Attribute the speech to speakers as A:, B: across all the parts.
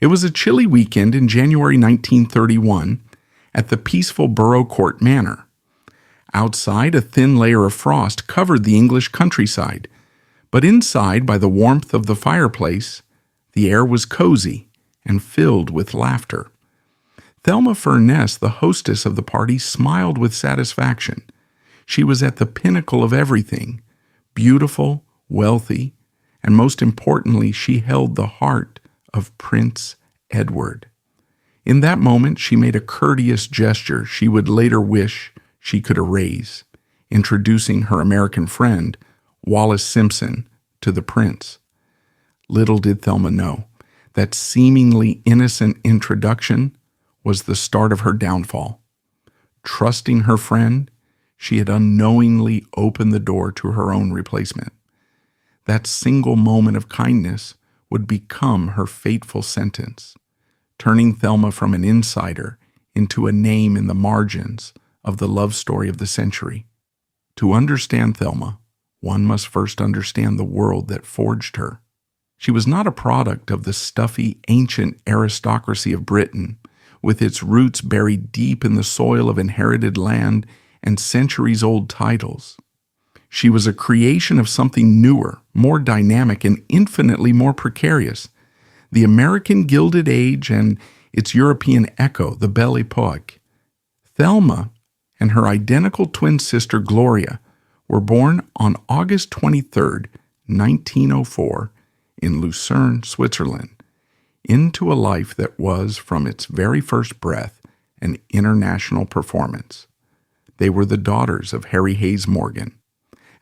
A: It was a chilly weekend in January 1931 at the peaceful Borough Court Manor. Outside, a thin layer of frost covered the English countryside, but inside, by the warmth of the fireplace, the air was cozy and filled with laughter. Thelma Furness, the hostess of the party, smiled with satisfaction. She was at the pinnacle of everything, beautiful, wealthy, and most importantly, she held the heart of Prince Edward. In that moment, she made a courteous gesture she would later wish she could erase, introducing her American friend, Wallis Simpson, to the prince. Little did Thelma know that seemingly innocent introduction was the start of her downfall. Trusting her friend, she had unknowingly opened the door to her own replacement. That single moment of kindness would become her fateful sentence, turning Thelma from an insider into a name in the margins of the love story of the century. To understand Thelma, one must first understand the world that forged her. She was not a product of the stuffy, ancient aristocracy of Britain, with its roots buried deep in the soil of inherited land and centuries-old titles. She was a creation of something newer, more dynamic, and infinitely more precarious, the American Gilded Age and its European echo, the Belle Époque. Thelma and her identical twin sister Gloria were born on August 23, 1904, in Lucerne, Switzerland, into a life that was, from its very first breath, an international performance. They were the daughters of Harry Hayes Morgan,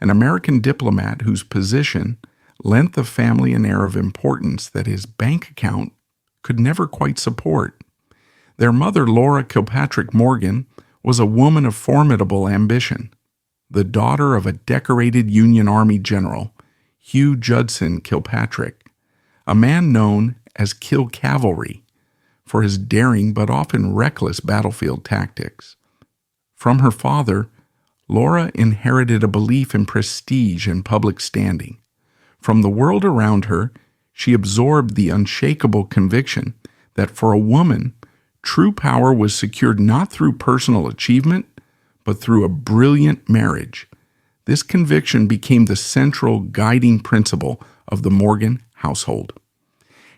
A: an American diplomat whose position lent the family an air of importance that his bank account could never quite support. Their mother, Laura Kilpatrick Morgan, was a woman of formidable ambition, the daughter of a decorated Union Army general, Hugh Judson Kilpatrick, a man known as Kill Cavalry for his daring but often reckless battlefield tactics. From her father, Laura inherited a belief in prestige and public standing. From the world around her, she absorbed the unshakable conviction that for a woman, true power was secured not through personal achievement, but through a brilliant marriage. This conviction became the central guiding principle of the Morgan household.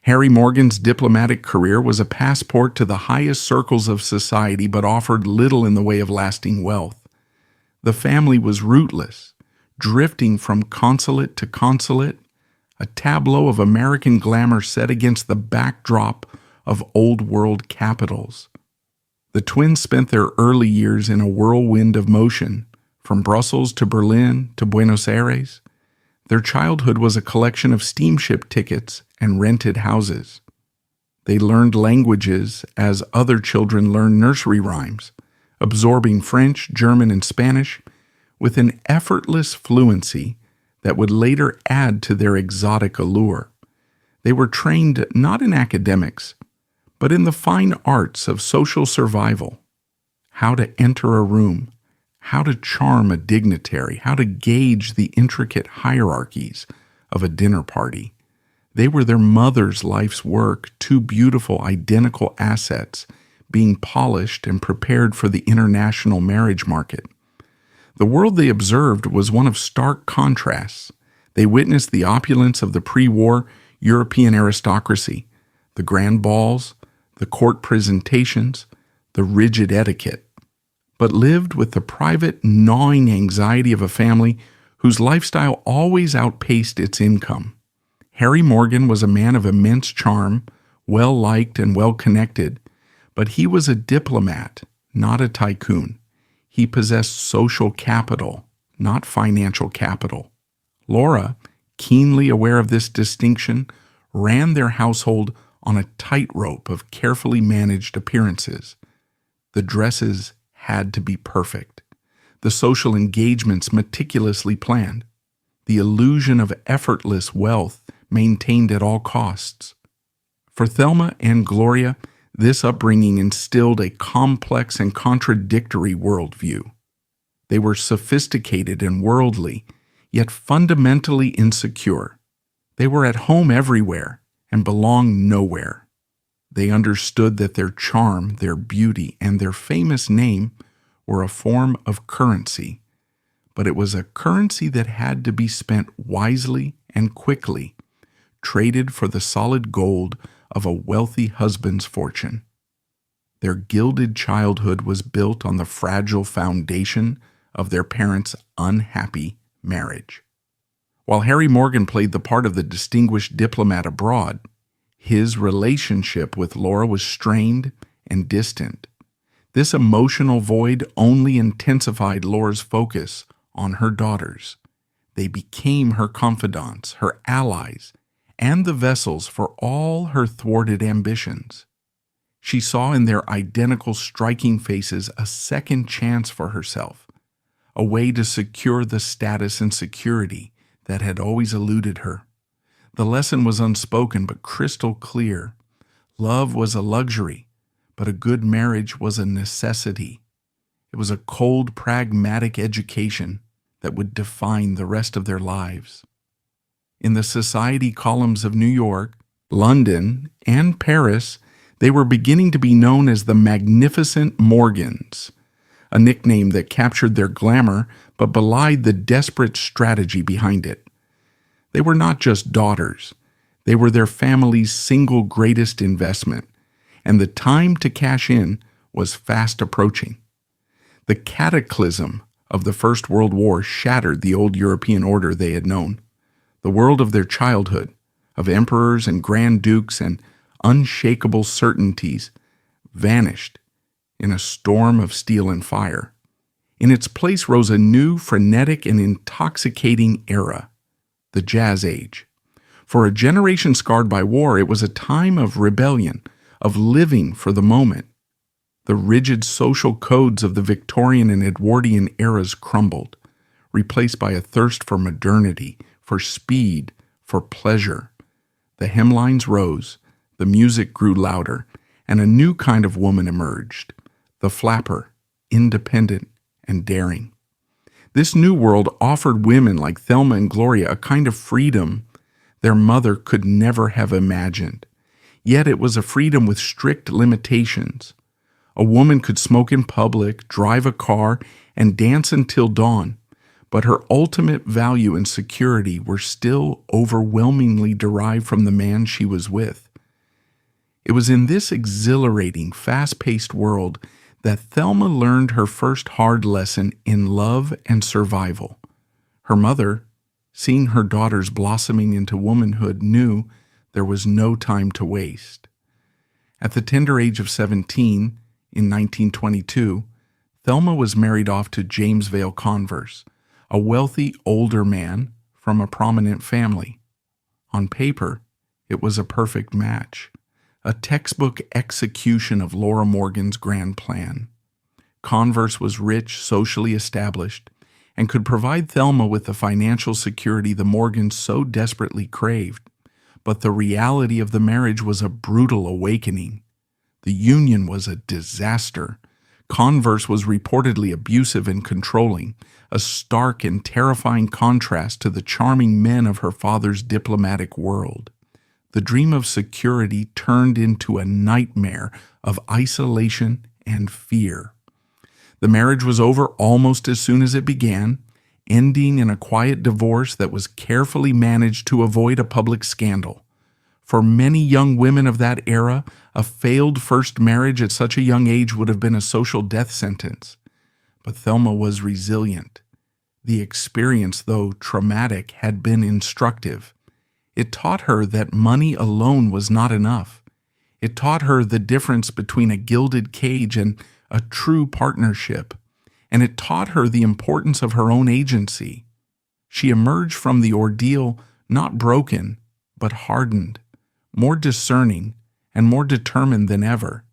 A: Harry Morgan's diplomatic career was a passport to the highest circles of society, but offered little in the way of lasting wealth. The family was rootless, drifting from consulate to consulate, a tableau of American glamour set against the backdrop of old-world capitals. The twins spent their early years in a whirlwind of motion, from Brussels to Berlin to Buenos Aires. Their childhood was a collection of steamship tickets and rented houses. They learned languages as other children learn nursery rhymes, absorbing French, German, and Spanish with an effortless fluency that would later add to their exotic allure. They were trained not in academics, but in the fine arts of social survival, how to enter a room, how to charm a dignitary, how to gauge the intricate hierarchies of a dinner party. They were their mother's life's work, two beautiful, identical assets being polished and prepared for the international marriage market. The world they observed was one of stark contrasts. They witnessed the opulence of the pre-war European aristocracy, the grand balls, the court presentations, the rigid etiquette, but lived with the private, gnawing anxiety of a family whose lifestyle always outpaced its income. Harry Morgan was a man of immense charm, well-liked and well-connected, but he was a diplomat, not a tycoon. He possessed social capital, not financial capital. Laura, keenly aware of this distinction, ran their household on a tightrope of carefully managed appearances. The dresses had to be perfect, the social engagements meticulously planned, the illusion of effortless wealth maintained at all costs. For Thelma and Gloria, this upbringing instilled a complex and contradictory worldview. They were sophisticated and worldly, yet fundamentally insecure. They were at home everywhere and belonged nowhere. They understood that their charm, their beauty, and their famous name were a form of currency, but it was a currency that had to be spent wisely and quickly, traded for the solid gold of a wealthy husband's fortune. Their gilded childhood was built on the fragile foundation of their parents' unhappy marriage. While Harry Morgan played the part of the distinguished diplomat abroad, his relationship with Laura was strained and distant. This emotional void only intensified Laura's focus on her daughters. They became her confidants, her allies, and the vessels for all her thwarted ambitions. She saw in their identical striking faces a second chance for herself, a way to secure the status and security that had always eluded her. The lesson was unspoken but crystal clear. Love was a luxury, but a good marriage was a necessity. It was a cold, pragmatic education that would define the rest of their lives. In the society columns of New York, London, and Paris, they were beginning to be known as the Magnificent Morgans, a nickname that captured their glamour but belied the desperate strategy behind it. They were not just daughters. They were their family's single greatest investment, and the time to cash in was fast approaching. The cataclysm of the First World War shattered the old European order they had known. The world of their childhood, of emperors and grand dukes and unshakable certainties, vanished in a storm of steel and fire. In its place rose a new, frenetic, and intoxicating era, the Jazz Age. For a generation scarred by war, it was a time of rebellion, of living for the moment. The rigid social codes of the Victorian and Edwardian eras crumbled, replaced by a thirst for modernity, for speed, for pleasure. The hemlines rose, the music grew louder, and a new kind of woman emerged, the flapper, independent and daring. This new world offered women like Thelma and Gloria a kind of freedom their mother could never have imagined. Yet it was a freedom with strict limitations. A woman could smoke in public, drive a car, and dance until dawn, but her ultimate value and security were still overwhelmingly derived from the man she was with. It was in this exhilarating, fast-paced world that Thelma learned her first hard lesson in love and survival. Her mother, seeing her daughters blossoming into womanhood, knew there was no time to waste. At the tender age of 17, in 1922, Thelma was married off to James Vale Converse, a wealthy older man from a prominent family. On paper, it was a perfect match, a textbook execution of Laura Morgan's grand plan. Converse was rich, socially established, and could provide Thelma with the financial security the Morgans so desperately craved. But the reality of the marriage was a brutal awakening. The union was a disaster. Converse was reportedly abusive and controlling, a stark and terrifying contrast to the charming men of her father's diplomatic world. The dream of security turned into a nightmare of isolation and fear. The marriage was over almost as soon as it began, ending in a quiet divorce that was carefully managed to avoid a public scandal. For many young women of that era, a failed first marriage at such a young age would have been a social death sentence. But Thelma was resilient. The experience, though traumatic, had been instructive. It taught her that money alone was not enough. It taught her the difference between a gilded cage and a true partnership. And it taught her the importance of her own agency. She emerged from the ordeal not broken, but hardened, more discerning, and more determined than ever.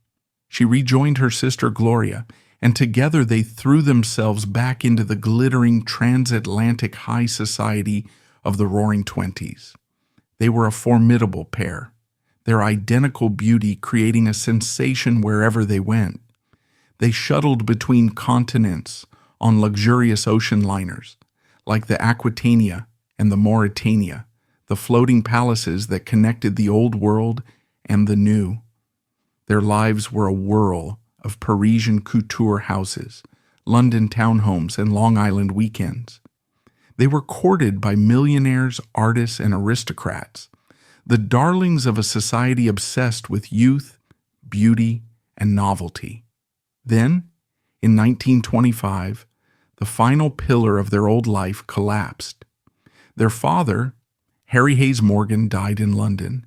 A: She rejoined her sister Gloria, and together they threw themselves back into the glittering transatlantic high society of the Roaring Twenties. They were a formidable pair, their identical beauty creating a sensation wherever they went. They shuttled between continents on luxurious ocean liners, like the Aquitania and the Mauritania, the floating palaces that connected the old world and the new. Their lives were a whirl of Parisian couture houses, London townhomes, and Long Island weekends. They were courted by millionaires, artists, and aristocrats, the darlings of a society obsessed with youth, beauty, and novelty. Then, in 1925, the final pillar of their old life collapsed. Their father, Harry Hayes Morgan, died in London,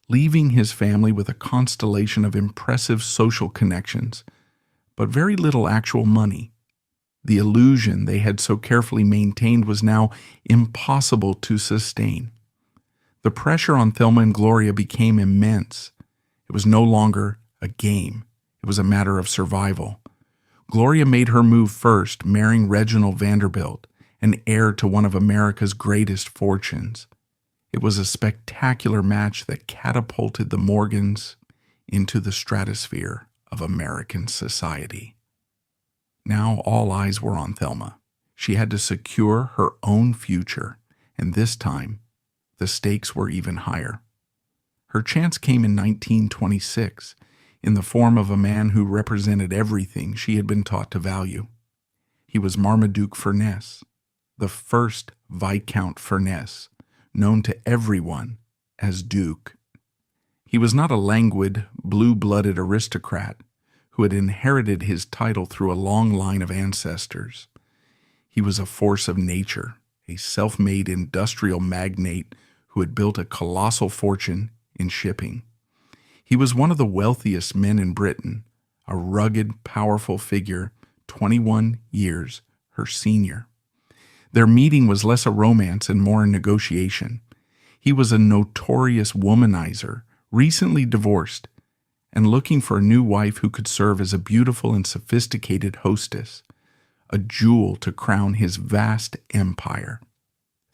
A: leaving his family with a constellation of impressive social connections, but very little actual money. The illusion they had so carefully maintained was now impossible to sustain. The pressure on Thelma and Gloria became immense. It was no longer a game. It was a matter of survival. Gloria made her move first, marrying Reginald Vanderbilt, an heir to one of America's greatest fortunes. It was a spectacular match that catapulted the Morgans into the stratosphere of American society. Now all eyes were on Thelma. She had to secure her own future, and this time, the stakes were even higher. Her chance came in 1926, in the form of a man who represented everything she had been taught to value. He was Marmaduke Furness, the first Viscount Furness, known to everyone as Duke. He was not a languid, blue-blooded aristocrat who had inherited his title through a long line of ancestors. He was a force of nature, a self-made industrial magnate who had built a colossal fortune in shipping. He was one of the wealthiest men in Britain, a rugged, powerful figure, 21 years her senior. Their meeting was less a romance and more a negotiation. He was a notorious womanizer, recently divorced, and looking for a new wife who could serve as a beautiful and sophisticated hostess, a jewel to crown his vast empire.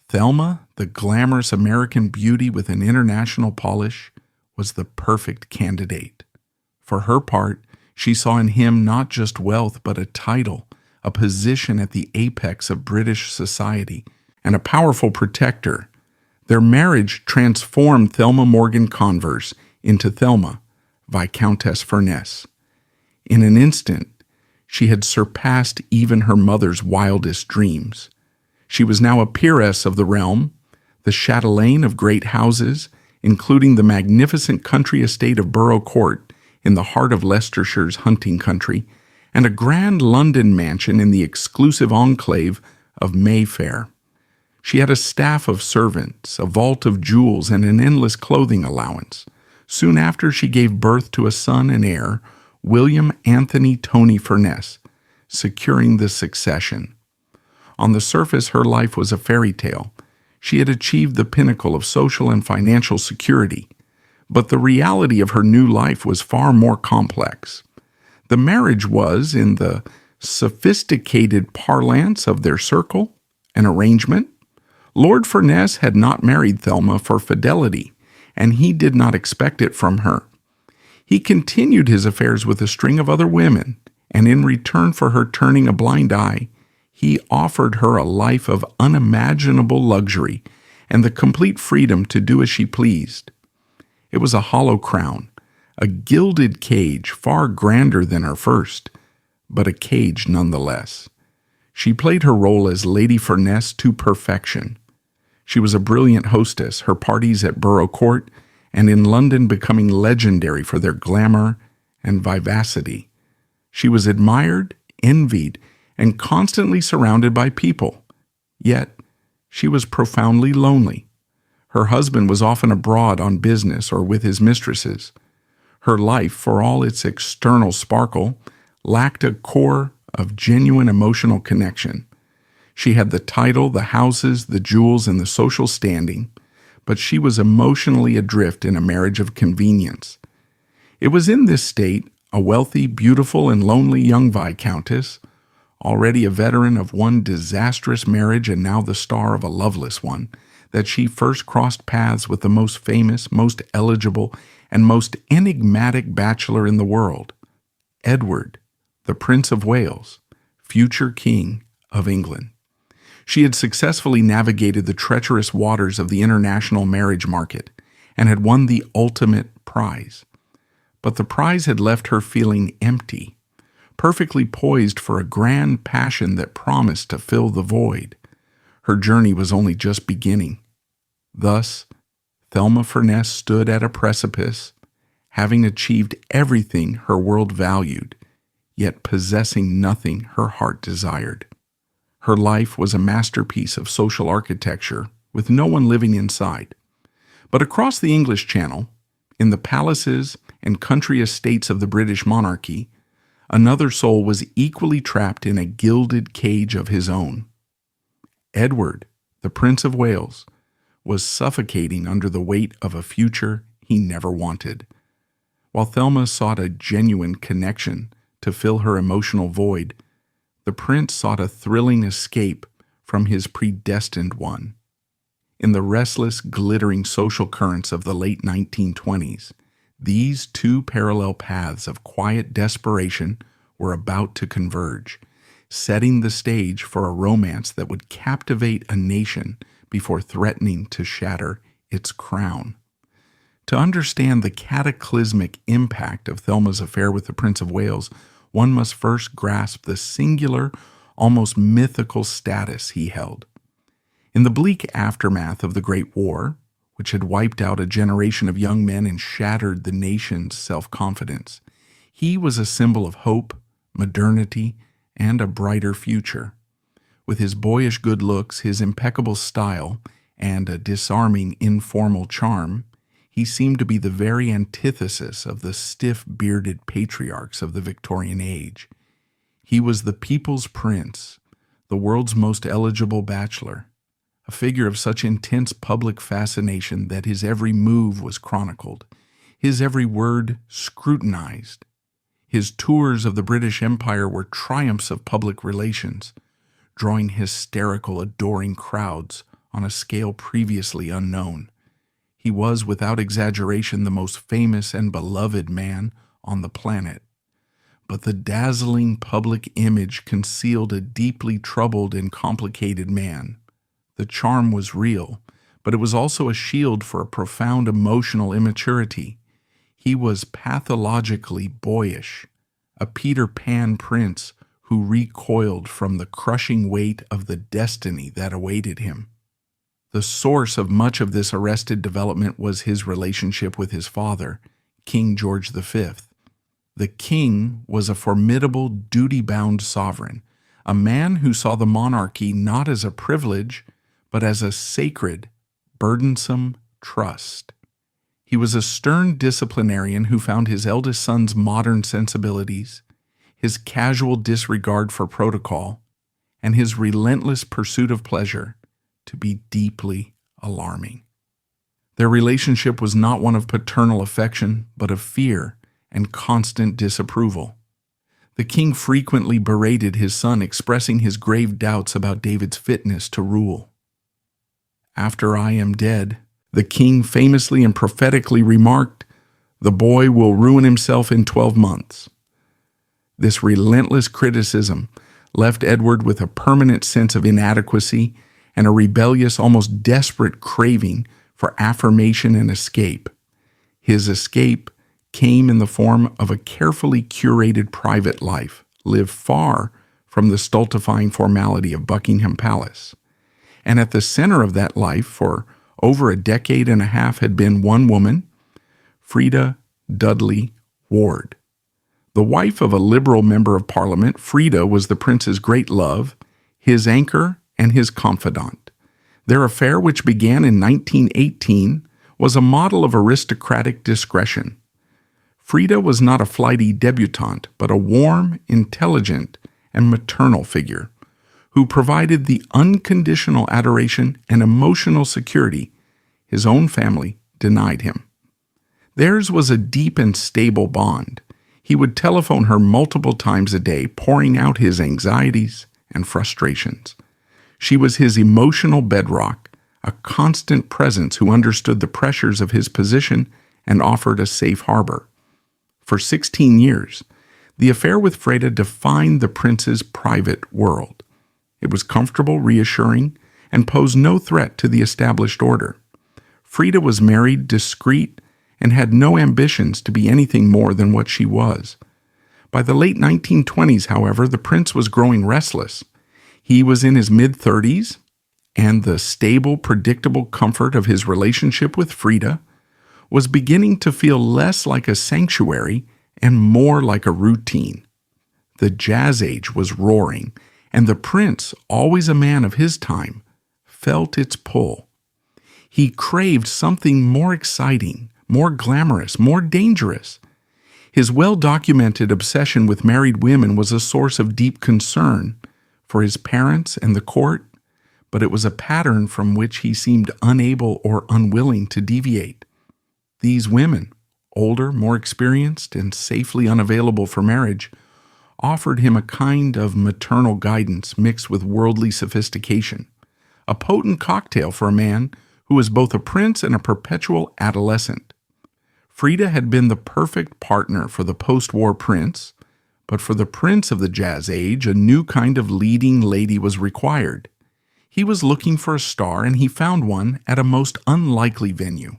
A: Thelma, the glamorous American beauty with an international polish, was the perfect candidate. For her part, she saw in him not just wealth but a title, a position at the apex of British society, and a powerful protector. Their marriage transformed Thelma Morgan Converse into Thelma, Viscountess Furness. In an instant, she had surpassed even her mother's wildest dreams. She was now a peeress of the realm, the chatelaine of great houses, including the magnificent country estate of Borough Court in the heart of Leicestershire's hunting country, and a grand London mansion in the exclusive enclave of Mayfair. She had a staff of servants, a vault of jewels, and an endless clothing allowance. Soon after, she gave birth to a son and heir, William Anthony Tony Furness, securing the succession. On the surface, her life was a fairy tale. She had achieved the pinnacle of social and financial security, but the reality of her new life was far more complex. The marriage was, in the sophisticated parlance of their circle, an arrangement. Lord Furness had not married Thelma for fidelity, and he did not expect it from her. He continued his affairs with a string of other women, and in return for her turning a blind eye, he offered her a life of unimaginable luxury and the complete freedom to do as she pleased. It was a hollow crown, a gilded cage far grander than her first, but a cage nonetheless. She played her role as Lady Furness to perfection. She was a brilliant hostess, her parties at Borough Court and in London becoming legendary for their glamour and vivacity. She was admired, envied, and constantly surrounded by people. Yet, she was profoundly lonely. Her husband was often abroad on business or with his mistresses. Her life, for all its external sparkle, lacked a core of genuine emotional connection. She had the title, the houses, the jewels, and the social standing, but she was emotionally adrift in a marriage of convenience. It was in this state, a wealthy, beautiful, and lonely young viscountess, already a veteran of one disastrous marriage and now the star of a loveless one, that she first crossed paths with the most famous, most eligible, and most enigmatic bachelor in the world, Edward, the Prince of Wales, future King of England. She had successfully navigated the treacherous waters of the international marriage market and had won the ultimate prize. but the prize had left her feeling empty, perfectly poised for a grand passion that promised to fill the void. Her journey was only just beginning. Thus, Thelma Furness stood at a precipice, having achieved everything her world valued, yet possessing nothing her heart desired. Her life was a masterpiece of social architecture, with no one living inside. But across the English Channel, in the palaces and country estates of the British monarchy, another soul was equally trapped in a gilded cage of his own. Edward, the Prince of Wales, was suffocating under the weight of a future he never wanted. While Thelma sought a genuine connection to fill her emotional void, the prince sought a thrilling escape from his predestined one. In the restless, glittering social currents of the late 1920s, these two parallel paths of quiet desperation were about to converge, setting the stage for a romance that would captivate a nation before threatening to shatter its crown. To understand the cataclysmic impact of Thelma's affair with the Prince of Wales, one must first grasp the singular, almost mythical status he held. In the bleak aftermath of the Great War, which had wiped out a generation of young men and shattered the nation's self-confidence, he was a symbol of hope, modernity, and a brighter future. With his boyish good looks, his impeccable style, and a disarming informal charm, he seemed to be the very antithesis of the stiff-bearded patriarchs of the Victorian age. He was the people's prince, the world's most eligible bachelor, a figure of such intense public fascination that his every move was chronicled, his every word scrutinized. His tours of the British Empire were triumphs of public relations, drawing hysterical, adoring crowds on a scale previously unknown. He was, without exaggeration, the most famous and beloved man on the planet. But the dazzling public image concealed a deeply troubled and complicated man. The charm was real, but it was also a shield for a profound emotional immaturity. He was pathologically boyish, a Peter Pan prince who recoiled from the crushing weight of the destiny that awaited him. The source of much of this arrested development was his relationship with his father, King George V. The king was a formidable, duty-bound sovereign, a man who saw the monarchy not as a privilege, but as a sacred, burdensome trust. He was a stern disciplinarian who found his eldest son's modern sensibilities, his casual disregard for protocol, and his relentless pursuit of pleasure to be deeply alarming. Their relationship was not one of paternal affection, but of fear and constant disapproval. The king frequently berated his son, expressing his grave doubts about David's fitness to rule. "After I am dead," the king famously and prophetically remarked, "the boy will ruin himself in 12 months. This relentless criticism left Edward with a permanent sense of inadequacy and a rebellious, almost desperate craving for affirmation and escape. His escape came in the form of a carefully curated private life, lived far from the stultifying formality of Buckingham Palace. And at the center of that life for over a decade and a half had been one woman, Freda Dudley Ward. The wife of a liberal member of Parliament, Freda was the prince's great love, his anchor, and his confidant. Their affair, which began in 1918, was a model of aristocratic discretion. Freda was not a flighty debutante, but a warm, intelligent, and maternal figure who provided the unconditional adoration and emotional security his own family denied him. Theirs was a deep and stable bond. He would telephone her multiple times a day, pouring out his anxieties and frustrations. She was his emotional bedrock, a constant presence who understood the pressures of his position and offered a safe harbor. For 16 years, the affair with Freda defined the prince's private world. It was comfortable, reassuring, and posed no threat to the established order. Freda was married, discreet, and had no ambitions to be anything more than what she was. By the late 1920s, however, the prince was growing restless. He was in his mid-30s, and the stable, predictable comfort of his relationship with Frida was beginning to feel less like a sanctuary and more like a routine. The Jazz Age was roaring, and the prince, always a man of his time, felt its pull. He craved something more exciting, more glamorous, more dangerous. His well-documented obsession with married women was a source of deep concern for his parents and the court, but it was a pattern from which he seemed unable or unwilling to deviate. These women, older, more experienced, and safely unavailable for marriage, offered him a kind of maternal guidance mixed with worldly sophistication, a potent cocktail for a man who was both a prince and a perpetual adolescent. Frida had been the perfect partner for the post-war prince, but for the prince of the Jazz Age, a new kind of leading lady was required. He was looking for a star, and he found one at a most unlikely venue.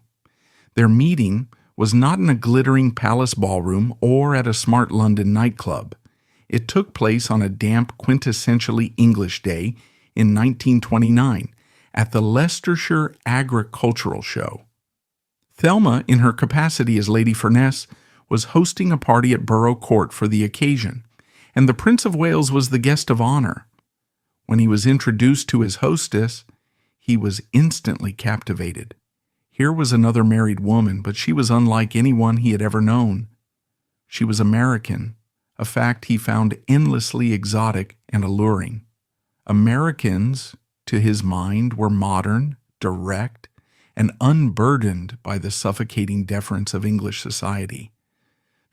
A: Their meeting was not in a glittering palace ballroom or at a smart London nightclub. It took place on a damp, quintessentially English day in 1929 at the Leicestershire Agricultural Show. Thelma, in her capacity as Lady Furness, was hosting a party at Borough Court for the occasion, and the Prince of Wales was the guest of honor. When he was introduced to his hostess, he was instantly captivated. Here was another married woman, but she was unlike anyone he had ever known. She was American, a fact he found endlessly exotic and alluring. Americans, to his mind, were modern, direct, and unburdened by the suffocating deference of English society.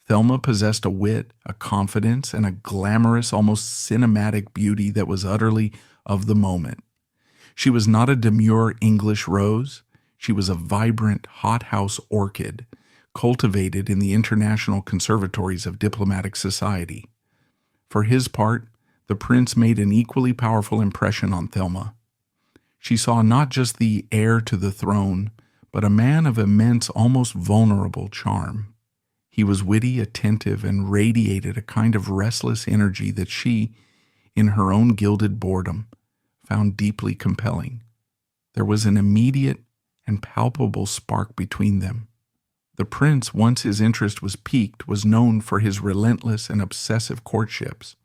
A: Thelma possessed a wit, a confidence, and a glamorous, almost cinematic beauty that was utterly of the moment. She was not a demure English rose. She was a vibrant hothouse orchid, cultivated in the international conservatories of diplomatic society. For his part, the prince made an equally powerful impression on Thelma. She saw not just the heir to the throne, but a man of immense, almost vulnerable charm. He was witty, attentive, and radiated a kind of restless energy that she, in her own gilded boredom, found deeply compelling. There was an immediate and palpable spark between them. The prince, once his interest was piqued, was known for his relentless and obsessive courtships.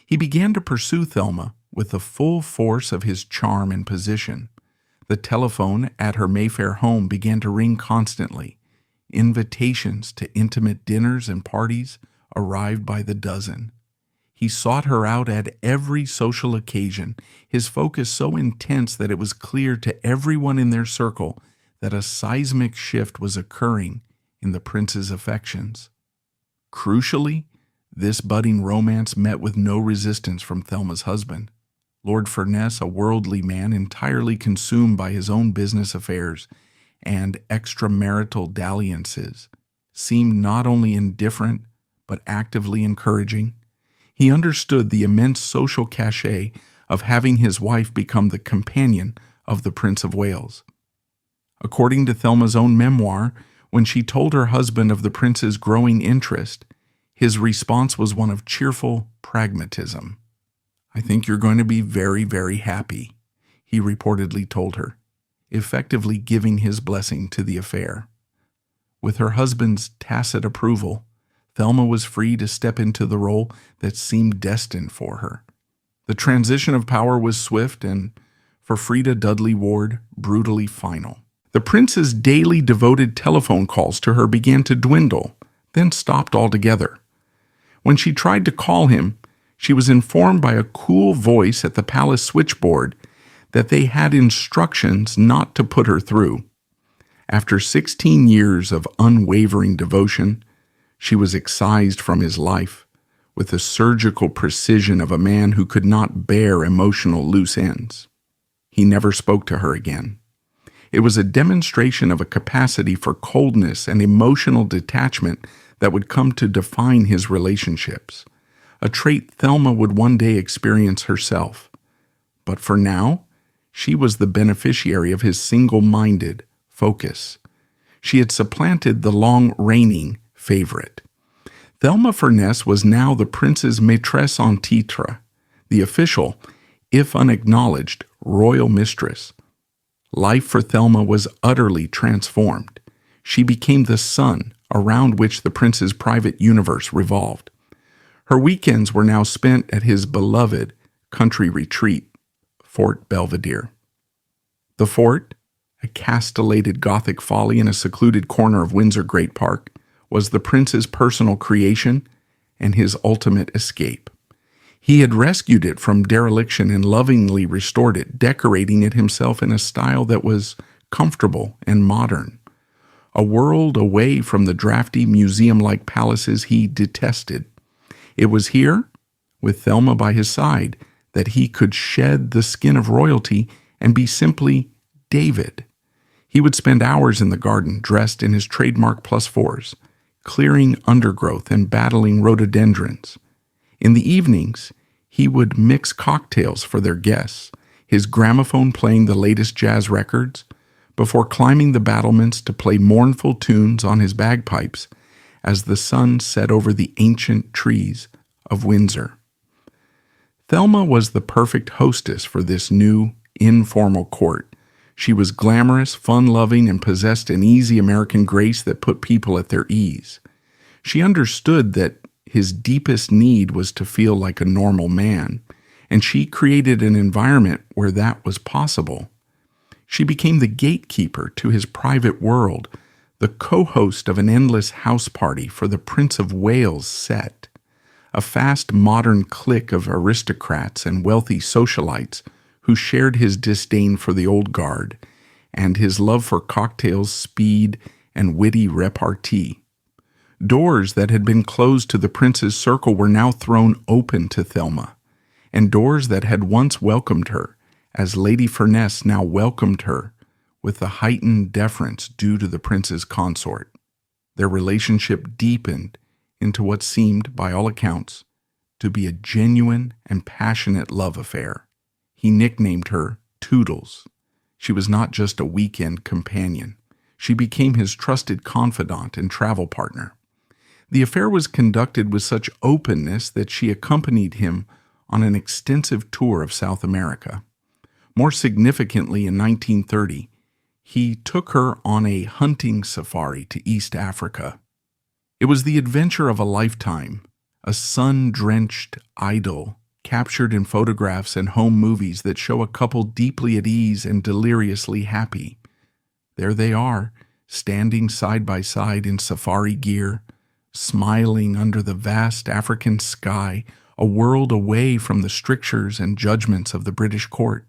A: He began to pursue Thelma with the full force of his charm and position. The telephone at her Mayfair home began to ring constantly. Invitations to intimate dinners and parties arrived by the dozen. He sought her out at every social occasion, his focus so intense that it was clear to everyone in their circle that a seismic shift was occurring in the prince's affections. Crucially, this budding romance met with no resistance from Thelma's husband. Lord Furness, a worldly man entirely consumed by his own business affairs and extramarital dalliances, seemed not only indifferent but actively encouraging. He understood the immense social cachet of having his wife become the companion of the Prince of Wales. According to Thelma's own memoir, when she told her husband of the prince's growing interest, his response was one of cheerful pragmatism. "I think you're going to be very, very happy," he reportedly told her, effectively giving his blessing to the affair. With her husband's tacit approval, Thelma was free to step into the role that seemed destined for her. The transition of power was swift and, for Frida Dudley Ward, brutally final. The prince's daily devoted telephone calls to her began to dwindle, then stopped altogether. When she tried to call him, she was informed by a cool voice at the palace switchboard that they had instructions not to put her through. After 16 years of unwavering devotion, she was excised from his life with the surgical precision of a man who could not bear emotional loose ends. He never spoke to her again. It was a demonstration of a capacity for coldness and emotional detachment that would come to define his relationships, a trait Thelma would one day experience herself. But for now, she was the beneficiary of his single-minded focus. She had supplanted the long-reigning favorite. Thelma Furness was now the prince's maîtresse en titre, the official, if unacknowledged, royal mistress. Life for Thelma was utterly transformed. She became the sun around which the prince's private universe revolved. Her weekends were now spent at his beloved country retreat, Fort Belvedere. The fort, a castellated Gothic folly in a secluded corner of Windsor Great Park, was the prince's personal creation and his ultimate escape. He had rescued it from dereliction and lovingly restored it, decorating it himself in a style that was comfortable and modern. A world away from the drafty museum-like palaces he detested. It was here, with Thelma by his side, that he could shed the skin of royalty and be simply David. He would spend hours in the garden, dressed in his trademark +4s, clearing undergrowth and battling rhododendrons. In the evenings, he would mix cocktails for their guests, his gramophone playing the latest jazz records, before climbing the battlements to play mournful tunes on his bagpipes as the sun set over the ancient trees of Windsor. Thelma was the perfect hostess for this new, informal court. She was glamorous, fun-loving, and possessed an easy American grace that put people at their ease. She understood that his deepest need was to feel like a normal man, and she created an environment where that was possible. She became the gatekeeper to his private world, the co-host of an endless house party for the Prince of Wales set, a fast modern clique of aristocrats and wealthy socialites who shared his disdain for the old guard and his love for cocktails, speed, and witty repartee. Doors that had been closed to the prince's circle were now thrown open to Thelma, and doors that had once welcomed her, as Lady Furness now welcomed her, with the heightened deference due to the prince's consort. Their relationship deepened into what seemed, by all accounts, to be a genuine and passionate love affair. He nicknamed her Toodles. She was not just a weekend companion. She became his trusted confidant and travel partner. The affair was conducted with such openness that she accompanied him on an extensive tour of South America. More significantly, in 1930, he took her on a hunting safari to East Africa. It was the adventure of a lifetime, a sun-drenched idyll captured in photographs and home movies that show a couple deeply at ease and deliriously happy. There they are, standing side by side in safari gear, smiling under the vast African sky, a world away from the strictures and judgments of the British court.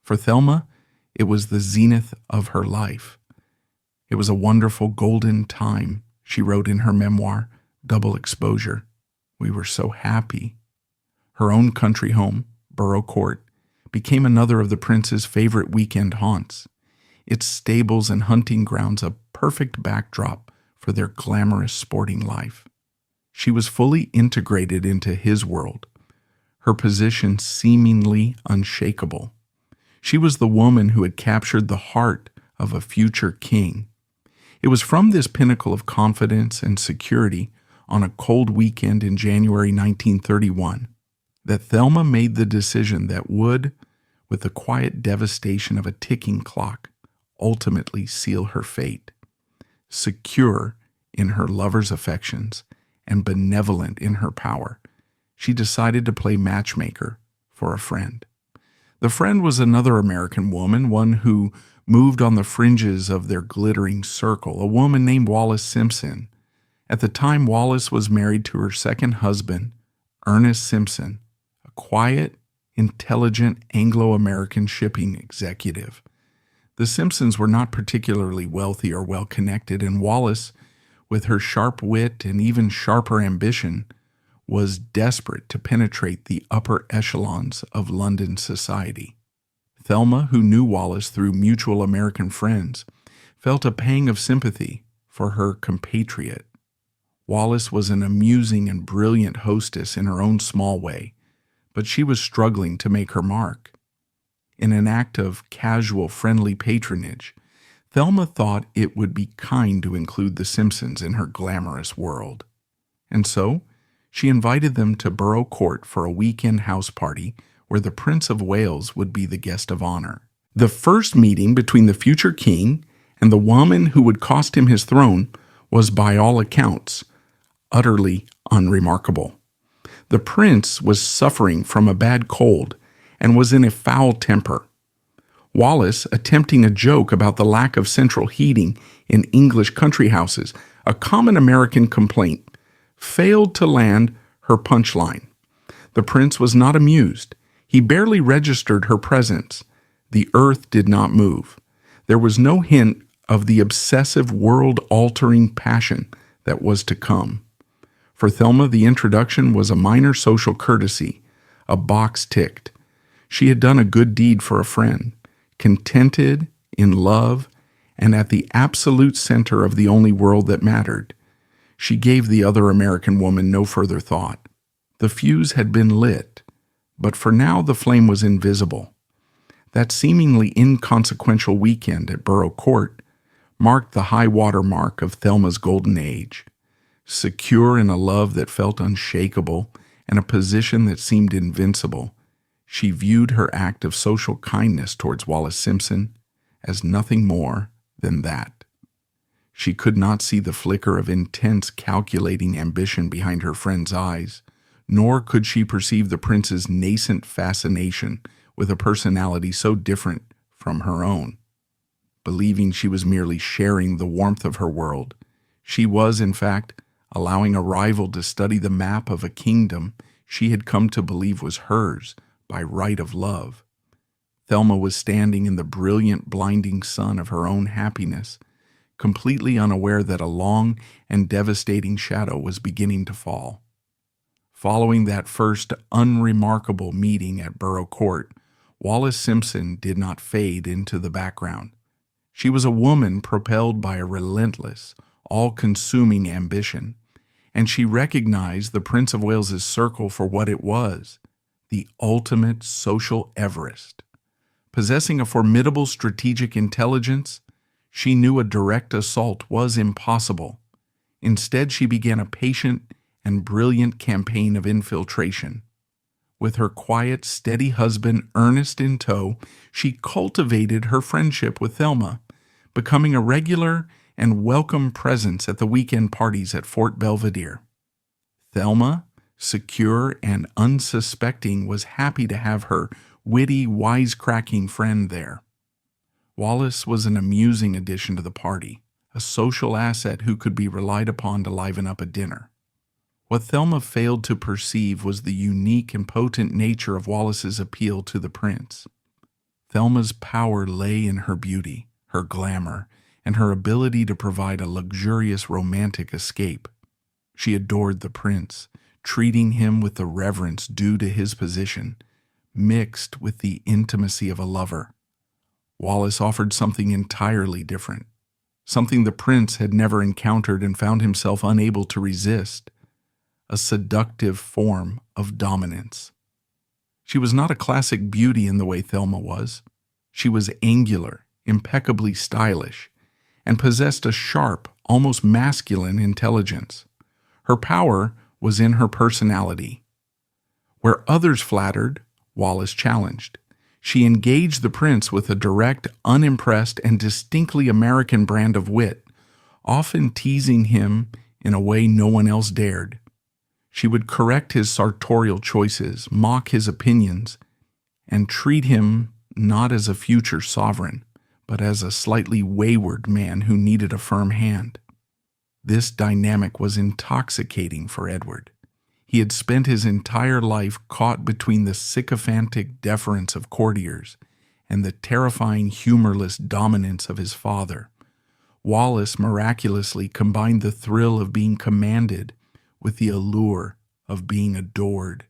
A: For Thelma, it was the zenith of her life. It was a wonderful golden time, she wrote in her memoir, Double Exposure. We were so happy. Her own country home, Borough Court, became another of the prince's favorite weekend haunts. Its stables and hunting grounds a perfect backdrop for their glamorous sporting life. She was fully integrated into his world, her position seemingly unshakable. She was the woman who had captured the heart of a future king. It was from this pinnacle of confidence and security on a cold weekend in January 1931 that Thelma made the decision that would, with the quiet devastation of a ticking clock, ultimately seal her fate. Secure in her lover's affections and benevolent in her power, she decided to play matchmaker for a friend. The friend was another American woman, one who moved on the fringes of their glittering circle, a woman named Wallis Simpson. At the time, Wallis was married to her second husband, Ernest Simpson, a quiet, intelligent Anglo-American shipping executive. The Simpsons were not particularly wealthy or well-connected, and Wallis, with her sharp wit and even sharper ambition, was desperate to penetrate the upper echelons of London society. Thelma, who knew Wallis through mutual American friends, felt a pang of sympathy for her compatriot. Wallis was an amusing and brilliant hostess in her own small way, but she was struggling to make her mark. In an act of casual, friendly patronage, Thelma thought it would be kind to include the Simpsons in her glamorous world. And so, she invited them to Borough Court for a weekend house party where the Prince of Wales would be the guest of honor. The first meeting between the future king and the woman who would cost him his throne was, by all accounts, utterly unremarkable. The prince was suffering from a bad cold and was in a foul temper. Wallis, attempting a joke about the lack of central heating in English country houses, a common American complaint, failed to land her punchline. The prince was not amused. He barely registered her presence. The earth did not move. There was no hint of the obsessive, world-altering passion that was to come. For Thelma, the introduction was a minor social courtesy, a box ticked. She had done a good deed for a friend, contented, in love, and at the absolute center of the only world that mattered. She gave the other American woman no further thought. The fuse had been lit, but for now the flame was invisible. That seemingly inconsequential weekend at Borough Court marked the high water mark of Thelma's golden age. Secure in a love that felt unshakable and a position that seemed invincible, she viewed her act of social kindness towards Wallis Simpson as nothing more than that. She could not see the flicker of intense, calculating ambition behind her friend's eyes, nor could she perceive the prince's nascent fascination with a personality so different from her own. Believing she was merely sharing the warmth of her world, she was, in fact, allowing a rival to study the map of a kingdom she had come to believe was hers by right of love. Thelma was standing in the brilliant, blinding sun of her own happiness, completely unaware that a long and devastating shadow was beginning to fall. Following that first unremarkable meeting at Borough Court, Wallis Simpson did not fade into the background. She was a woman propelled by a relentless, all-consuming ambition, and she recognized the Prince of Wales's circle for what it was, the ultimate social Everest. Possessing a formidable strategic intelligence, she knew a direct assault was impossible. Instead, she began a patient and brilliant campaign of infiltration. With her quiet, steady husband Ernest in tow, she cultivated her friendship with Thelma, becoming a regular and welcome presence at the weekend parties at Fort Belvedere. Thelma, secure and unsuspecting, was happy to have her witty, wisecracking friend there. Wallis was an amusing addition to the party, a social asset who could be relied upon to liven up a dinner. What Thelma failed to perceive was the unique and potent nature of Wallis's appeal to the prince. Thelma's power lay in her beauty, her glamour, and her ability to provide a luxurious romantic escape. She adored the prince, treating him with the reverence due to his position, mixed with the intimacy of a lover. Wallis offered something entirely different, something the prince had never encountered and found himself unable to resist, a seductive form of dominance. She was not a classic beauty in the way Thelma was. She was angular, impeccably stylish, and possessed a sharp, almost masculine intelligence. Her power was in her personality. Where others flattered, Wallis challenged. She engaged the prince with a direct, unimpressed, and distinctly American brand of wit, often teasing him in a way no one else dared. She would correct his sartorial choices, mock his opinions, and treat him not as a future sovereign, but as a slightly wayward man who needed a firm hand. This dynamic was intoxicating for Edward. He had spent his entire life caught between the sycophantic deference of courtiers and the terrifying, humorless dominance of his father. Wallis miraculously combined the thrill of being commanded with the allure of being adored.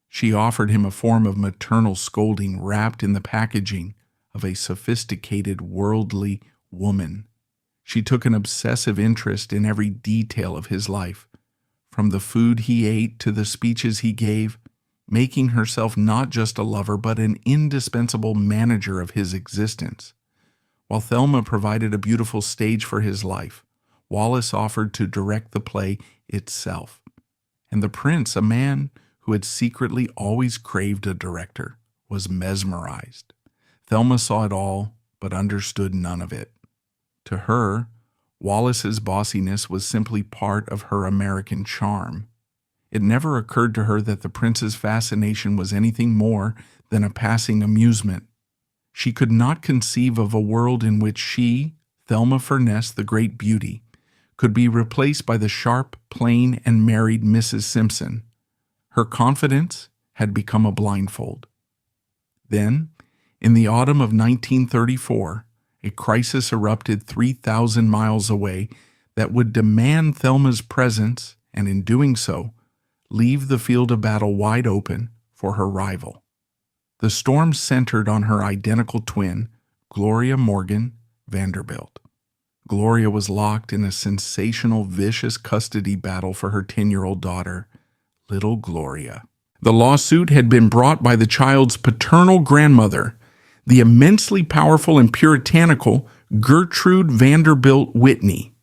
A: She offered him a form of maternal scolding wrapped in the packaging of a sophisticated, worldly woman. She took an obsessive interest in every detail of his life, from the food he ate to the speeches he gave, making herself not just a lover but an indispensable manager of his existence. While Thelma provided a beautiful stage for his life, Wallis offered to direct the play itself. And the prince, a man who had secretly always craved a director, was mesmerized. Thelma saw it all, but understood none of it. To her, Wallis's bossiness was simply part of her American charm. It never occurred to her that the prince's fascination was anything more than a passing amusement. She could not conceive of a world in which she, Thelma Furness, the great beauty, could be replaced by the sharp, plain, and married Mrs. Simpson. Her confidence had become a blindfold. Then, in the autumn of 1934, a crisis erupted 3,000 miles away that would demand Thelma's presence, and in doing so, leave the field of battle wide open for her rival. The storm centered on her identical twin, Gloria Morgan Vanderbilt. Gloria was locked in a sensational, vicious custody battle for her 10-year-old daughter, little Gloria. The lawsuit had been brought by the child's paternal grandmother, the immensely powerful and puritanical Gertrude Vanderbilt Whitney.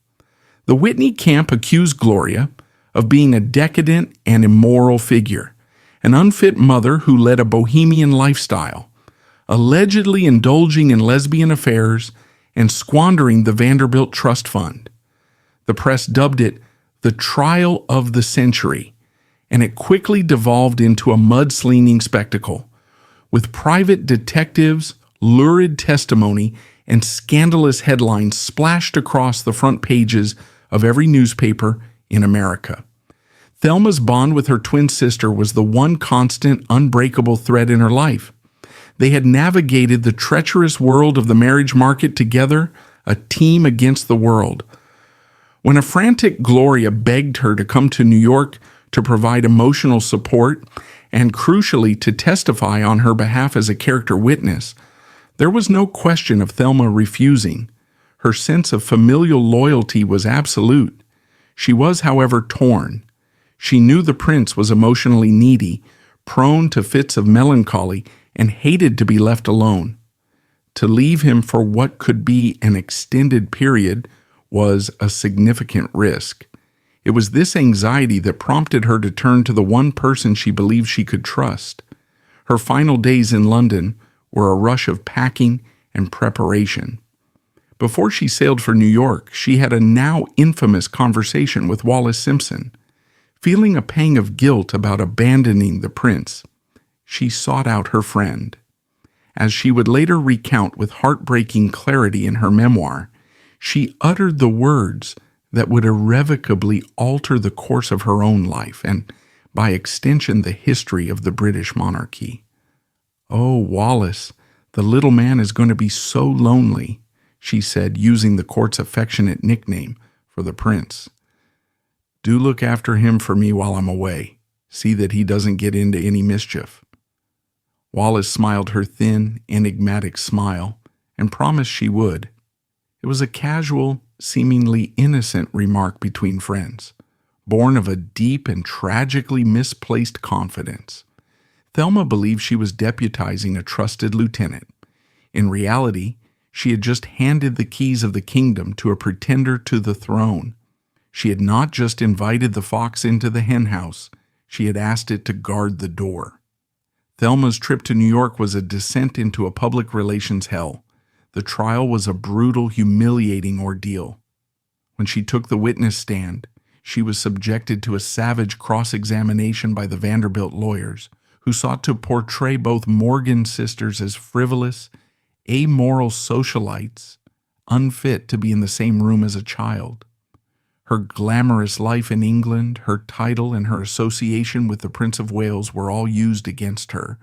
A: The Whitney camp accused Gloria of being a decadent and immoral figure, an unfit mother who led a bohemian lifestyle, allegedly indulging in lesbian affairs and squandering the Vanderbilt Trust Fund. The press dubbed it the trial of the century, and it quickly devolved into a mudslinging spectacle, with private detectives, lurid testimony, and scandalous headlines splashed across the front pages of every newspaper in America. Thelma's bond with her twin sister was the one constant, unbreakable thread in her life. They had navigated the treacherous world of the marriage market together, a team against the world. When a frantic Gloria begged her to come to New York to provide emotional support and, crucially, to testify on her behalf as a character witness, there was no question of Thelma refusing. Her sense of familial loyalty was absolute. She was, however, torn. She knew the prince was emotionally needy, prone to fits of melancholy, and hated to be left alone. To leave him for what could be an extended period was a significant risk. It was this anxiety that prompted her to turn to the one person she believed she could trust. Her final days in London were a rush of packing and preparation. Before she sailed for New York, she had a now infamous conversation with Wallis Simpson. Feeling a pang of guilt about abandoning the prince, she sought out her friend. As she would later recount with heartbreaking clarity in her memoir, she uttered the words that would irrevocably alter the course of her own life and, by extension, the history of the British monarchy. "Oh, Wallis, the little man is going to be so lonely," she said, using the court's affectionate nickname for the prince. "Do look after him for me while I'm away. See that he doesn't get into any mischief." Wallis smiled her thin, enigmatic smile and promised she would. It was a casual, seemingly innocent remark between friends, born of a deep and tragically misplaced confidence. Thelma believed she was deputizing a trusted lieutenant. In reality, she had just handed the keys of the kingdom to a pretender to the throne. She had not just invited the fox into the henhouse, she had asked it to guard the door. Thelma's trip to New York was a descent into a public relations hell. The trial was a brutal, humiliating ordeal. When she took the witness stand, she was subjected to a savage cross-examination by the Vanderbilt lawyers, who sought to portray both Morgan sisters as frivolous, amoral socialites, unfit to be in the same room as a child. Her glamorous life in England, her title, and her association with the Prince of Wales were all used against her,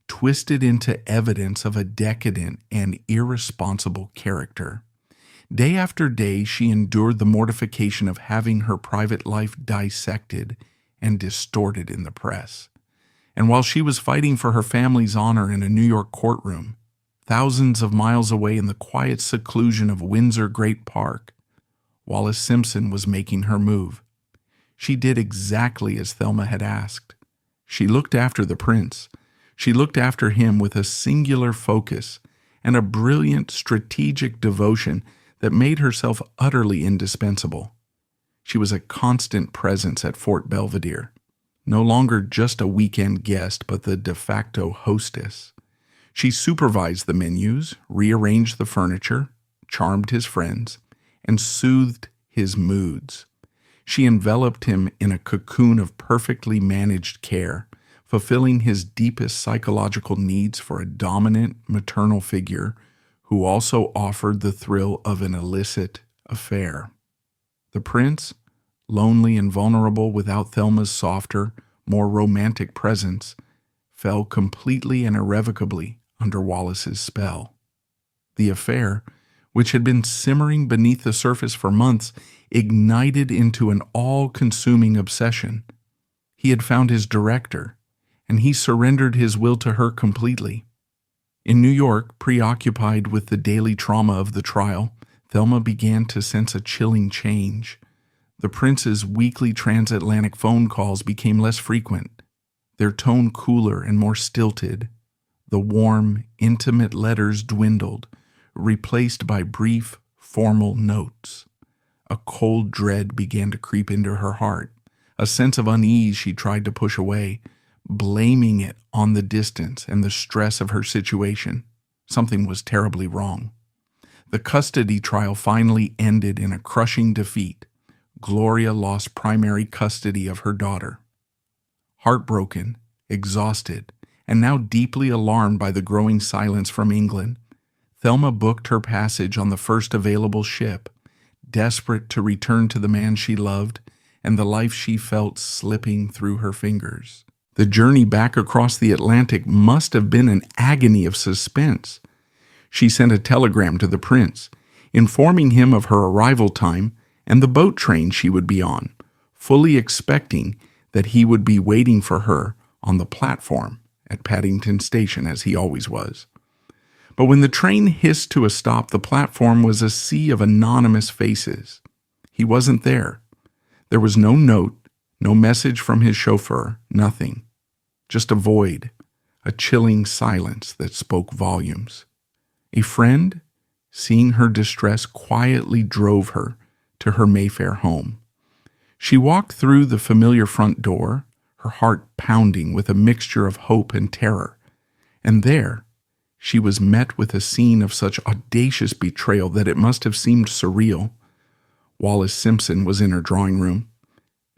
A: twisted into evidence of a decadent and irresponsible character. Day after day, she endured the mortification of having her private life dissected and distorted in the press. And while she was fighting for her family's honor in a New York courtroom, thousands of miles away in the quiet seclusion of Windsor Great Park, Wallis Simpson was making her move. She did exactly as Thelma had asked. She looked after the prince. She looked after him with a singular focus and a brilliant strategic devotion that made herself utterly indispensable. She was a constant presence at Fort Belvedere, no longer just a weekend guest, but the de facto hostess. She supervised the menus, rearranged the furniture, charmed his friends, and soothed his moods. She enveloped him in a cocoon of perfectly managed care, fulfilling his deepest psychological needs for a dominant maternal figure who also offered the thrill of an illicit affair. The prince, lonely and vulnerable without Thelma's softer, more romantic presence, fell completely and irrevocably under Wallis's spell. The affair, which had been simmering beneath the surface for months, ignited into an all-consuming obsession. He had found his director, and he surrendered his will to her completely. In New York, preoccupied with the daily trauma of the trial, Thelma began to sense a chilling change. The prince's weekly transatlantic phone calls became less frequent, their tone cooler and more stilted. The warm, intimate letters dwindled, replaced by brief, formal notes. A cold dread began to creep into her heart, a sense of unease she tried to push away, blaming it on the distance and the stress of her situation. Something was terribly wrong. The custody trial finally ended in a crushing defeat. Gloria lost primary custody of her daughter. Heartbroken, exhausted, and now deeply alarmed by the growing silence from England, Thelma booked her passage on the first available ship, desperate to return to the man she loved and the life she felt slipping through her fingers. The journey back across the Atlantic must have been an agony of suspense. She sent a telegram to the prince, informing him of her arrival time and the boat train she would be on, fully expecting that he would be waiting for her on the platform at Paddington Station, as he always was. But when the train hissed to a stop, the platform was a sea of anonymous faces. He wasn't there. There was no note, no message from his chauffeur, nothing. Just a void, a chilling silence that spoke volumes. A friend, seeing her distress, quietly drove her to her Mayfair home. She walked through the familiar front door, her heart pounding with a mixture of hope and terror. And there, she was met with a scene of such audacious betrayal that it must have seemed surreal. Wallis Simpson was in her drawing room.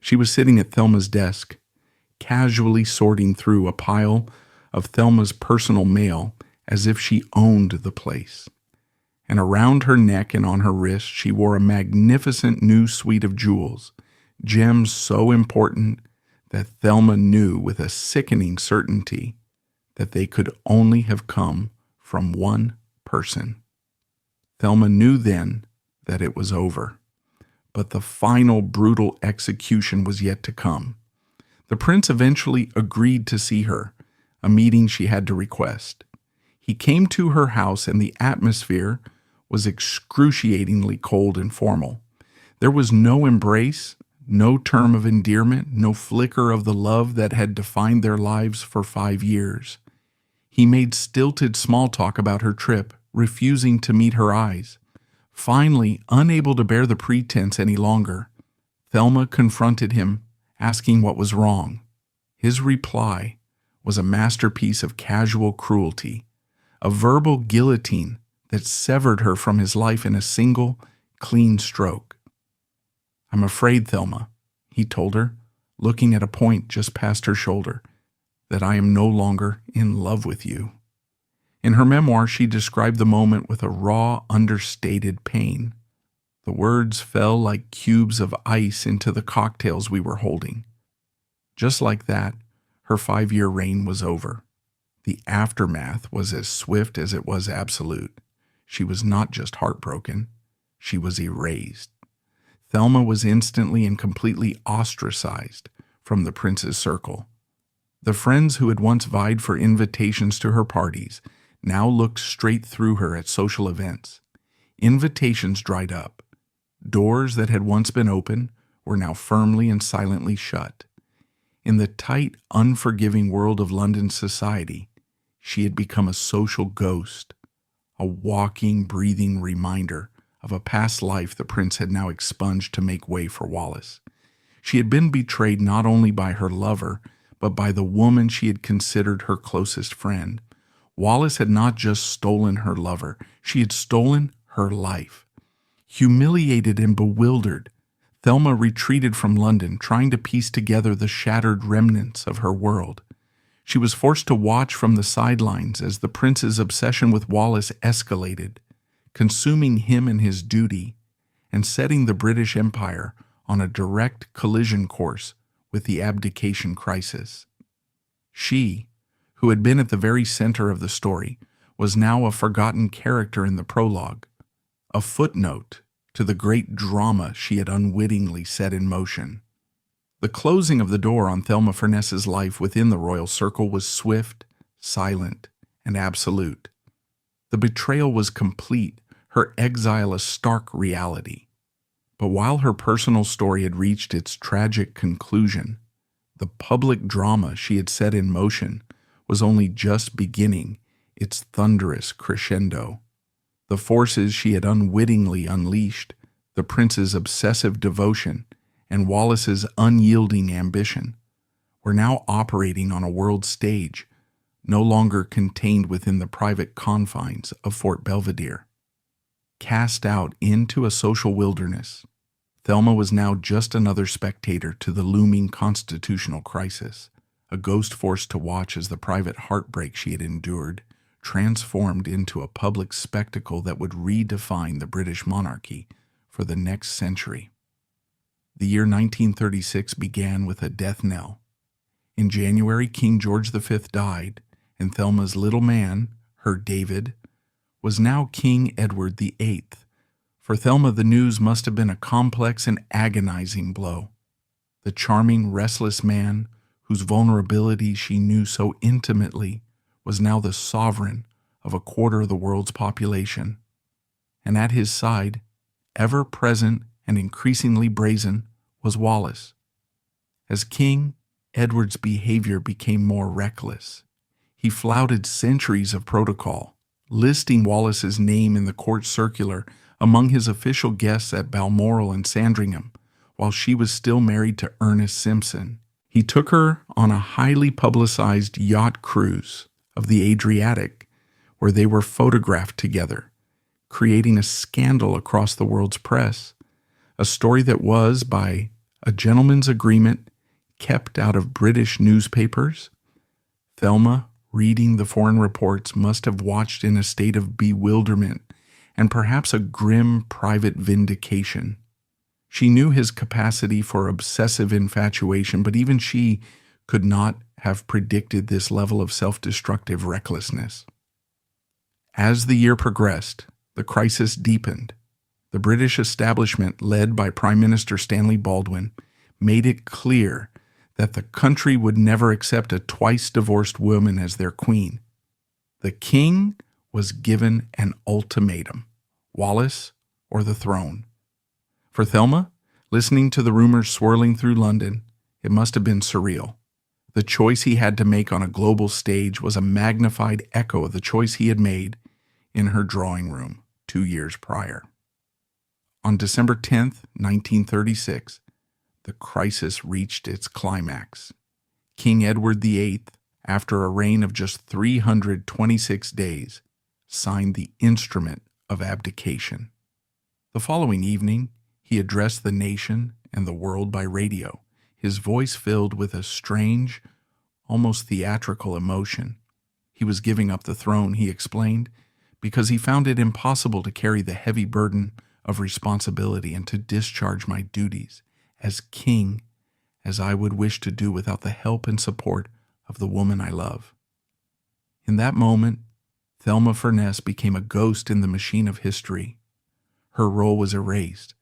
A: She was sitting at Thelma's desk, casually sorting through a pile of Thelma's personal mail as if she owned the place. And around her neck and on her wrist she wore a magnificent new suite of jewels, gems so important that Thelma knew with a sickening certainty that they could only have come from one person. Thelma knew then that it was over, but the final brutal execution was yet to come. The prince eventually agreed to see her, a meeting she had to request. He came to her house and the atmosphere was excruciatingly cold and formal. There was no embrace, no term of endearment, no flicker of the love that had defined their lives for 5 years. He made stilted small talk about her trip, refusing to meet her eyes. Finally, unable to bear the pretense any longer, Thelma confronted him, asking what was wrong. His reply was a masterpiece of casual cruelty, a verbal guillotine that severed her from his life in a single, clean stroke. "I'm afraid, Thelma," he told her, looking at a point just past her shoulder, "that I am no longer in love with you." In her memoir, she described the moment with a raw, understated pain. The words fell like cubes of ice into the cocktails we were holding. Just like that, her 5-year reign was over. The aftermath was as swift as it was absolute. She was not just heartbroken, she was erased. Thelma was instantly and completely ostracized from the prince's circle. The friends who had once vied for invitations to her parties now looked straight through her at social events. Invitations dried up. Doors that had once been open were now firmly and silently shut. In the tight, unforgiving world of London society, she had become a social ghost, a walking, breathing reminder of a past life the prince had now expunged to make way for Wallis. She had been betrayed not only by her lover, but by the woman she had considered her closest friend. Wallis had not just stolen her lover, she had stolen her life. Humiliated and bewildered, Thelma retreated from London, trying to piece together the shattered remnants of her world. She was forced to watch from the sidelines as the prince's obsession with Wallis escalated, consuming him and his duty, and setting the British Empire on a direct collision course with the abdication crisis. She, who had been at the very center of the story, was now a forgotten character in the prologue, a footnote to the great drama she had unwittingly set in motion. The closing of the door on Thelma Furness's life within the royal circle was swift, silent, and absolute. The betrayal was complete, her exile a stark reality. But while her personal story had reached its tragic conclusion, the public drama she had set in motion was only just beginning its thunderous crescendo. The forces she had unwittingly unleashed, the prince's obsessive devotion and Wallis's unyielding ambition, were now operating on a world stage, no longer contained within the private confines of Fort Belvedere. Cast out into a social wilderness, Thelma was now just another spectator to the looming constitutional crisis, a ghost forced to watch as the private heartbreak she had endured transformed into a public spectacle that would redefine the British monarchy for the next century. The year 1936 began with a death knell. In January, King George V died, and Thelma's little man, her David, was now King Edward VIII. For Thelma, the news must have been a complex and agonizing blow. The charming, restless man, whose vulnerability she knew so intimately, was now the sovereign of a quarter of the world's population. And at his side, ever present and increasingly brazen, was Wallis. As king, Edward's behavior became more reckless. He flouted centuries of protocol, listing Wallis's name in the court circular among his official guests at Balmoral and Sandringham, while she was still married to Ernest Simpson. He took her on a highly publicized yacht cruise of the Adriatic, where they were photographed together, creating a scandal across the world's press, a story that was, by a gentleman's agreement, kept out of British newspapers. Thelma, reading the foreign reports, must have watched in a state of bewilderment and perhaps a grim private vindication. She knew his capacity for obsessive infatuation, but even she could not have predicted this level of self-destructive recklessness. As the year progressed, the crisis deepened. The British establishment, led by Prime Minister Stanley Baldwin, made it clear that the country would never accept a twice-divorced woman as their queen. The king was given an ultimatum: Wallis or the throne. For Thelma, listening to the rumors swirling through London, it must have been surreal. The choice he had to make on a global stage was a magnified echo of the choice he had made in her drawing room 2 years prior. On December 10th, 1936, the crisis reached its climax. King Edward VIII, after a reign of just 326 days, signed the instrument of abdication. The following evening, he addressed the nation and the world by radio, his voice filled with a strange, almost theatrical emotion. He was giving up the throne, he explained, because he found it impossible to carry the heavy burden of responsibility and to discharge my duties as king as I would wish to do without the help and support of the woman I love. In that moment, Thelma Furness became a ghost in the machine of history. Her role was erased,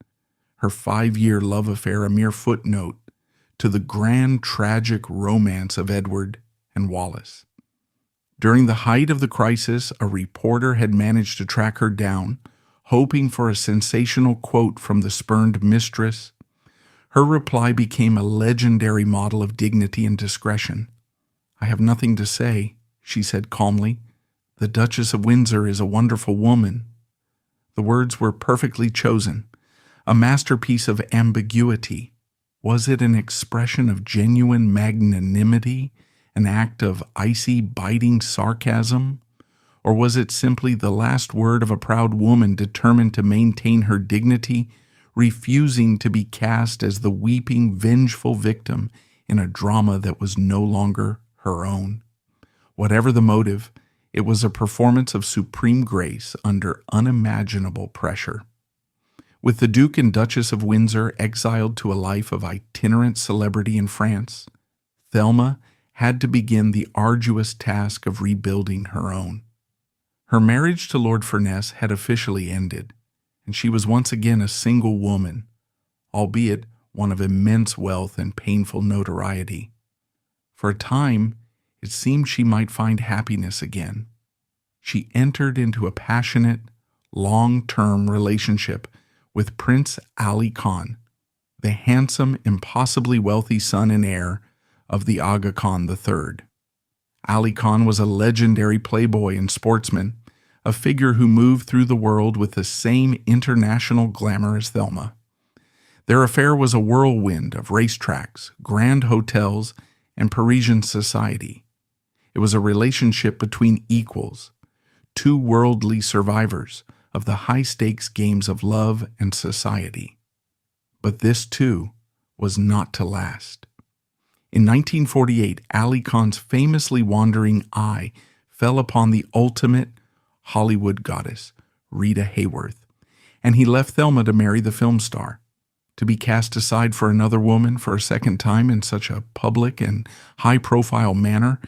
A: her 5-year love affair a mere footnote to the grand tragic romance of Edward and Wallis. During the height of the crisis, a reporter had managed to track her down, hoping for a sensational quote from the spurned Mistress. Her reply became a legendary model of dignity and discretion. "I have nothing to say," she said calmly, The Duchess of Windsor is a wonderful woman. The words were perfectly chosen, a masterpiece of ambiguity. Was it an expression of genuine magnanimity, an act of icy, biting sarcasm? Or was it simply the last word of a proud woman determined to maintain her dignity, refusing to be cast as the weeping, vengeful victim in a drama that was no longer her own? Whatever the motive, it was a performance of supreme grace under unimaginable pressure. With the Duke and Duchess of Windsor exiled to a life of itinerant celebrity in France, Thelma had to begin the arduous task of rebuilding her own. Her marriage to Lord Furness had officially ended, and she was once again a single woman, albeit one of immense wealth and painful notoriety. For a time, it seemed she might find happiness again. She entered into a passionate, long-term relationship with Prince Ali Khan, the handsome, impossibly wealthy son and heir of the Aga Khan III. Ali Khan was a legendary playboy and sportsman, a figure who moved through the world with the same international glamour as Thelma. Their affair was a whirlwind of racetracks, grand hotels, and Parisian society. It was a relationship between equals, two worldly survivors of the high-stakes games of love and society. But this, too, was not to last. In 1948, Ali Khan's famously wandering eye fell upon the ultimate Hollywood goddess, Rita Hayworth, and he left Thelma to marry the film star. To be cast aside for another woman for a second time in such a public and high-profile manner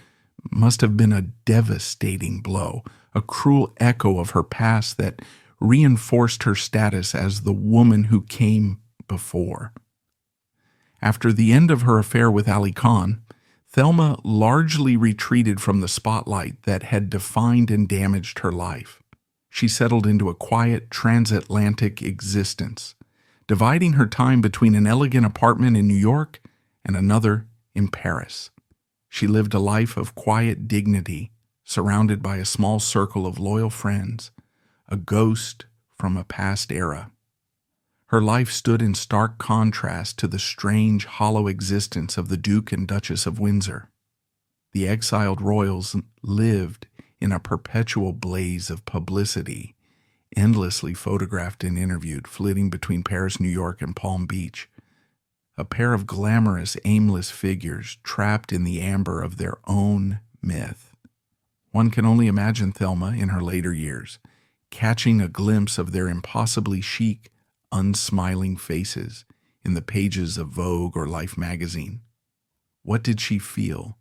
A: must have been a devastating blow, a cruel echo of her past that reinforced her status as the woman who came before. After the end of her affair with Ali Khan, Thelma largely retreated from the spotlight that had defined and damaged her life. She settled into a quiet transatlantic existence, dividing her time between an elegant apartment in New York and another in Paris. She lived a life of quiet dignity, surrounded by a small circle of loyal friends, a ghost from a past era. Her life stood in stark contrast to the strange, hollow existence of the Duke and Duchess of Windsor. The exiled royals lived in a perpetual blaze of publicity, endlessly photographed and interviewed, flitting between Paris, New York, and Palm Beach. A pair of glamorous, aimless figures trapped in the amber of their own myth. One can only imagine Thelma, in her later years, catching a glimpse of their impossibly chic, unsmiling faces in the pages of Vogue or Life magazine. What did she feel?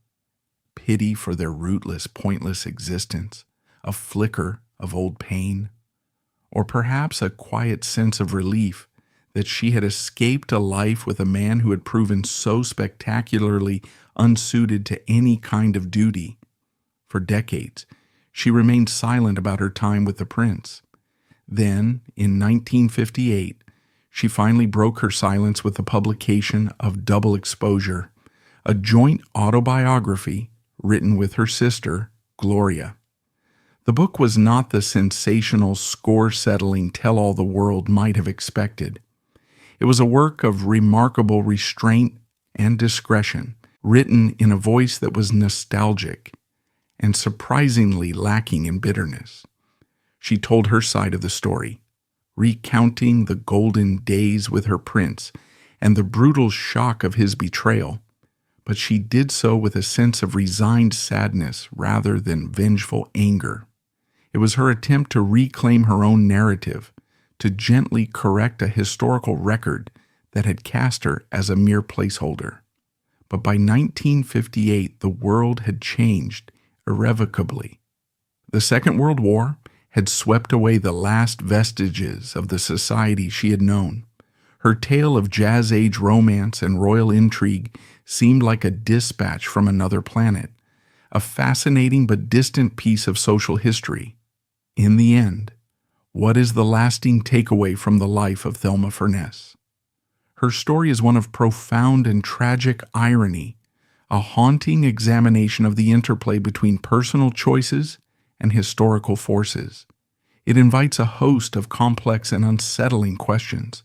A: Pity for their rootless, pointless existence, a flicker of old pain, or perhaps a quiet sense of relief that she had escaped a life with a man who had proven so spectacularly unsuited to any kind of duty. For decades, she remained silent about her time with the prince. Then, in 1958, she finally broke her silence with the publication of Double Exposure, a joint autobiography written with her sister, Gloria. The book was not the sensational, score-settling tell-all the world might have expected. It was a work of remarkable restraint and discretion, written in a voice that was nostalgic and surprisingly lacking in bitterness. She told her side of the story, recounting the golden days with her prince and the brutal shock of his betrayal, but she did so with a sense of resigned sadness rather than vengeful anger. It was her attempt to reclaim her own narrative, to gently correct a historical record that had cast her as a mere placeholder. But by 1958, the world had changed irrevocably. The Second World War had swept away the last vestiges of the society she had known. Her tale of jazz-age romance and royal intrigue seemed like a dispatch from another planet, a fascinating but distant piece of social history. In the end, what is the lasting takeaway from the life of Thelma Furness? Her story is one of profound and tragic irony, a haunting examination of the interplay between personal choices and historical forces. It invites a host of complex and unsettling questions.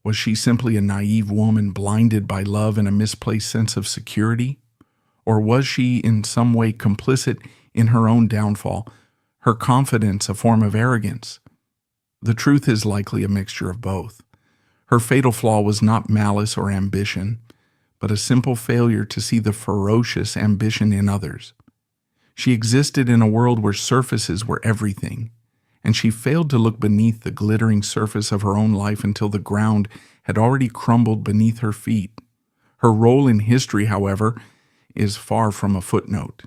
A: Was she simply a naive woman blinded by love and a misplaced sense of security? Or was she in some way complicit in her own downfall, her confidence a form of arrogance? The truth is likely a mixture of both. Her fatal flaw was not malice or ambition, but a simple failure to see the ferocious ambition in others. She existed in a world where surfaces were everything, and she failed to look beneath the glittering surface of her own life until the ground had already crumbled beneath her feet. Her role in history, however, is far from a footnote.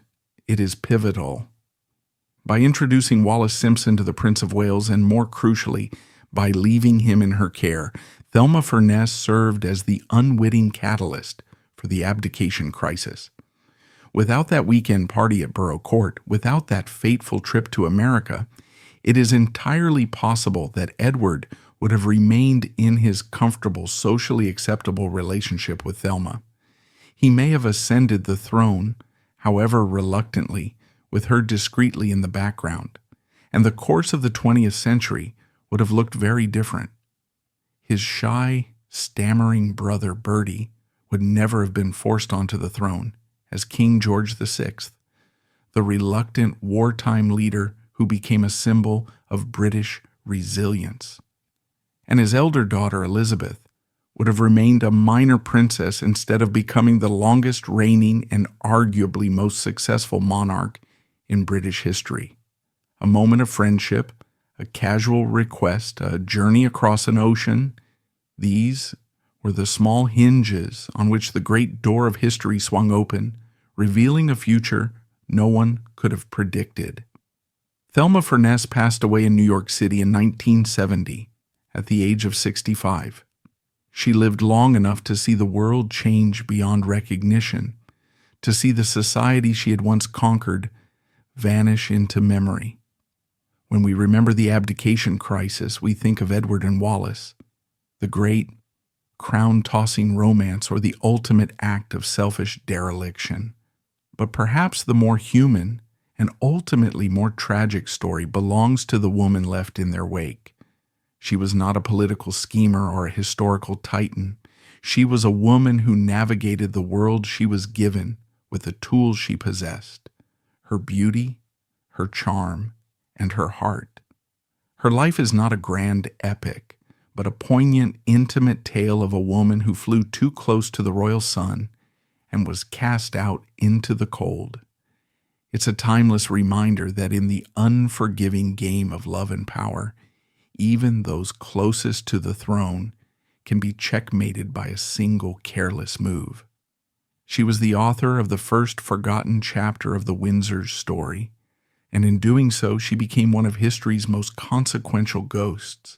A: It is pivotal. By introducing Wallis Simpson to the Prince of Wales, and more crucially, by leaving him in her care, Thelma Furness served as the unwitting catalyst for the abdication crisis. Without that weekend party at Borough Court, without that fateful trip to America, it is entirely possible that Edward would have remained in his comfortable, socially acceptable relationship with Thelma. He may have ascended the throne, however reluctantly, with her discreetly in the background, and the course of the 20th century would have looked very different. His shy, stammering brother Bertie would never have been forced onto the throne as King George VI, the reluctant wartime leader who became a symbol of British resilience. And his elder daughter Elizabeth would have remained a minor princess instead of becoming the longest reigning and arguably most successful monarch in British history. A moment of friendship, a casual request, a journey across an ocean, these were the small hinges on which the great door of history swung open, revealing a future no one could have predicted. Thelma Furness passed away in New York City in 1970 at the age of 65. She lived long enough to see the world change beyond recognition, to see the society she had once conquered vanish into memory. When we remember the abdication crisis, we think of Edward and Wallis, the great crown-tossing romance or the ultimate act of selfish dereliction. But perhaps the more human and ultimately more tragic story belongs to the woman left in their wake. She was not a political schemer or a historical titan. She was a woman who navigated the world she was given with the tools she possessed, her beauty, her charm, and her heart. Her life is not a grand epic, but a poignant, intimate tale of a woman who flew too close to the royal sun and was cast out into the cold. It's a timeless reminder that in the unforgiving game of love and power, even those closest to the throne can be checkmated by a single careless move. She was the author of the first forgotten chapter of the Windsor's story, and in doing so, she became one of history's most consequential ghosts.